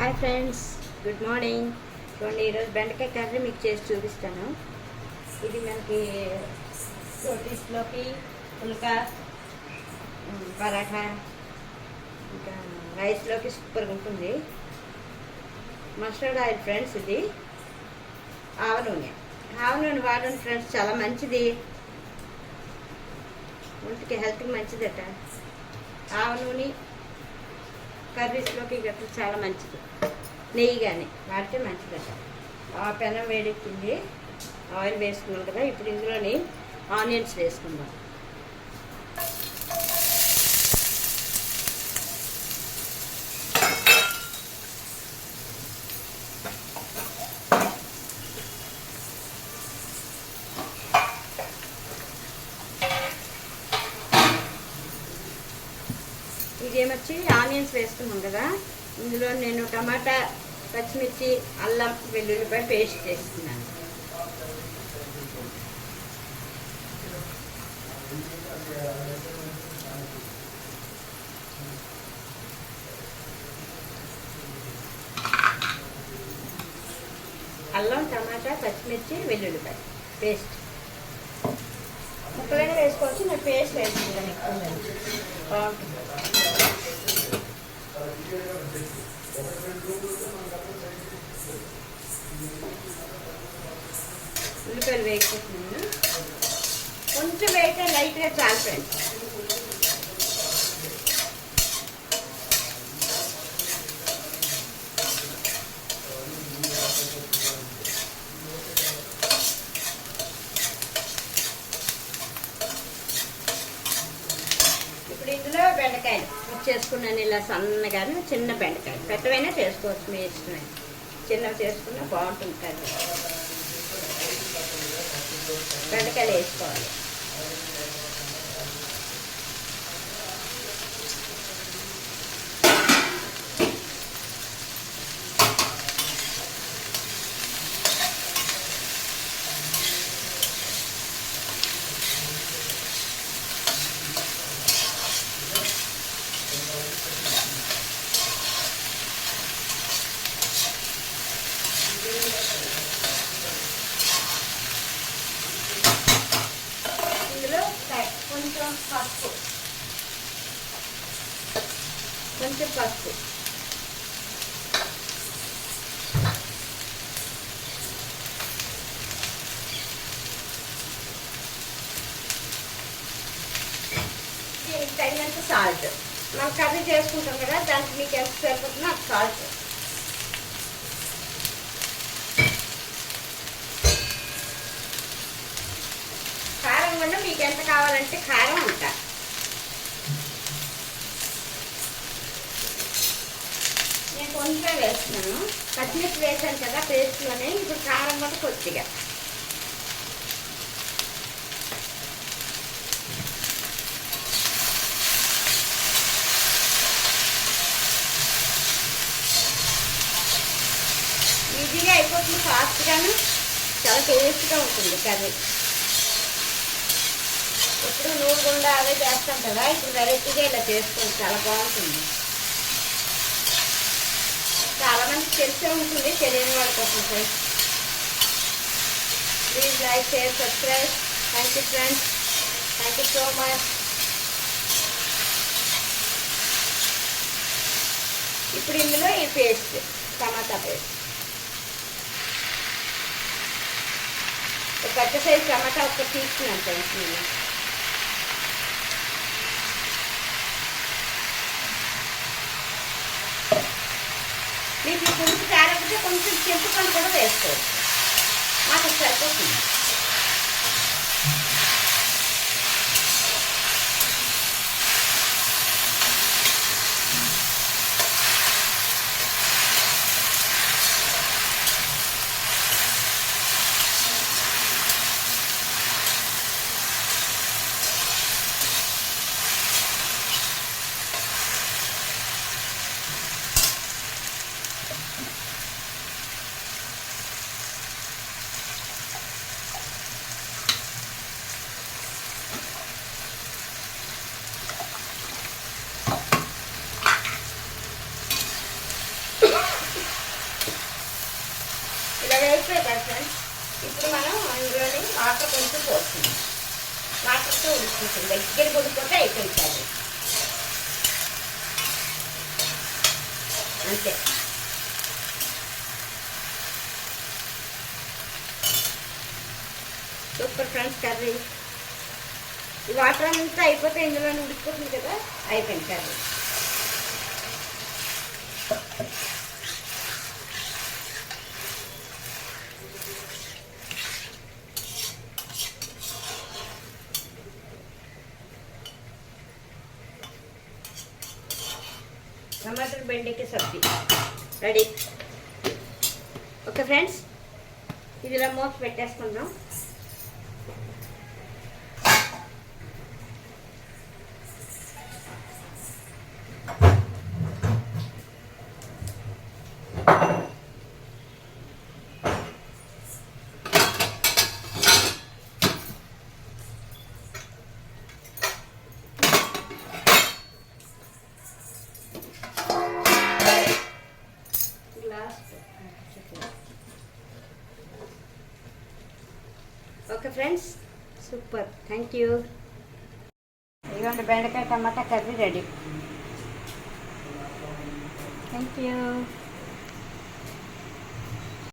Hi friends, good morning. చూడండి, ఈరోజు బెండకాయ కర్రీ మీకు చేసి చూపిస్తాను. ఇది మనకి రోటీస్లోకి, పుల్కా, పరాఠా, ఇంకా రైస్లోకి సూపర్గా ఉంటుంది. మస్టర్డ్ ఆయిల్ ఫ్రెండ్స్, ఇది ఆవ నూనె వాడండి ఫ్రెండ్స్, చాలా మంచిది, ఒంటికి హెల్త్కి మంచిదట. ఆవ నూనె కర్రీస్లోకి గట్రా చాలా మంచిది. నెయ్యి కానీ వాడితే మంచిదట. ఆ పెనం వేడెక్కింది, ఆయిల్ వేసుకున్నాం కదా. ఇప్పుడు ఇందులోని ఆనియన్స్ వేసుకుందాం. ఇదేమొచ్చి ఆనియన్స్ వేసుకున్నాం కదా, ఇందులో నేను టమాటా, పచ్చిమిర్చి, అల్లం వెల్లుల్లిపాయ పేస్ట్ చేస్తున్నాను. అల్లం, టమాటా, పచ్చిమిర్చి, వెల్లుల్లిపాయ పేస్ట్ ముక్కలైనా వేసుకోవచ్చు, నేను పేస్ట్ వేసుకుంటాను ఎక్కువ బాగుంటుంది. ఉల్లిపాయలు వేసుకుంటున్నాను, కొంచెం వేస్తే లైట్గా చాలు ఫ్రెండ్స్. ఇప్పుడు ఇందులో బెండకాయలు చేసుకున్నాను, ఇలా సన్నగాను. చిన్న బెండకాయలు పెద్దవైనా చేసుకోవచ్చు, మీ ఇష్టమైన. చిన్నవి చేసుకున్నా బాగుంటుంది కర్రీ. బెండకాయలు వేసుకోవాలి. కొంచెం పసుపు, దీనికి తగినంత సాల్ట్. మనం కర్రీ చేసుకుంటాం కదా, దానికి మీకు ఎంత సరిపోతుందో నాకు సాల్ట్. కారం కూడా మీకు ఎంత కావాలంటే కారం అంట. నేను కొంచెం వేస్తున్నాను, పచ్చిమిర్చి వేసాను కదా పేస్ట్లోనే. ఇప్పుడు కారం కూడా కొద్దిగా. ఈజీగా అయిపోతుంది, ఫాస్ట్గాను, చాలా టేస్ట్గా ఉంటుంది కర్రీ. ఇప్పుడు నూనె గుండా అవే చేస్తాం కదా, ఇప్పుడు వెరైటీగా ఇలా చేసుకోండి, చాలా బాగుంటుంది. చాలా మందికి తెలిసే ఉంటుంది, తెలియని వాళ్ళ కోసం friends. Please like, share, subscribe. Thank you friends, thank you so much. ఇప్పుడు ఇందులో ఈ పేస్ట్, టమాటా పేస్ట్, ఒక పెద్ద సైజు టమాటా ఒక్కటి తీసుకున్నాను ఫ్రెండ్స్ నేను. మీకు పులుసు కారకపోతే కొంచెం చింతపండు కూడా వేసుకోవచ్చు, మాకు సరిపోతుంది. అది అయిపోయి కదా ఫ్రెండ్స్. ఇప్పుడు మనం అందులోని వాటర్ కొంచెం పోస్తున్నాం. వాటర్తో ఉడికించుకుంది, దగ్గర ఉడికిపోతే అయిపోయింది కర్రీ. అంతే. Super friends curry. ఈ వాటర్ అంతా అయిపోతే ఇందులోనే ఉడికిపోతుంది కదా, అయిపోయింది కర్రీ. టమాటర్ బెండకాయ సబ్జీ రెడీ. ఓకే ఫ్రెండ్స్, ఇది ఇలా మూత పెట్టేసుకుందాం. Okay friends, super, thank you. ఇదిగోండి బెండకాయ టమాటా కర్రీ రెడీ. Thank you.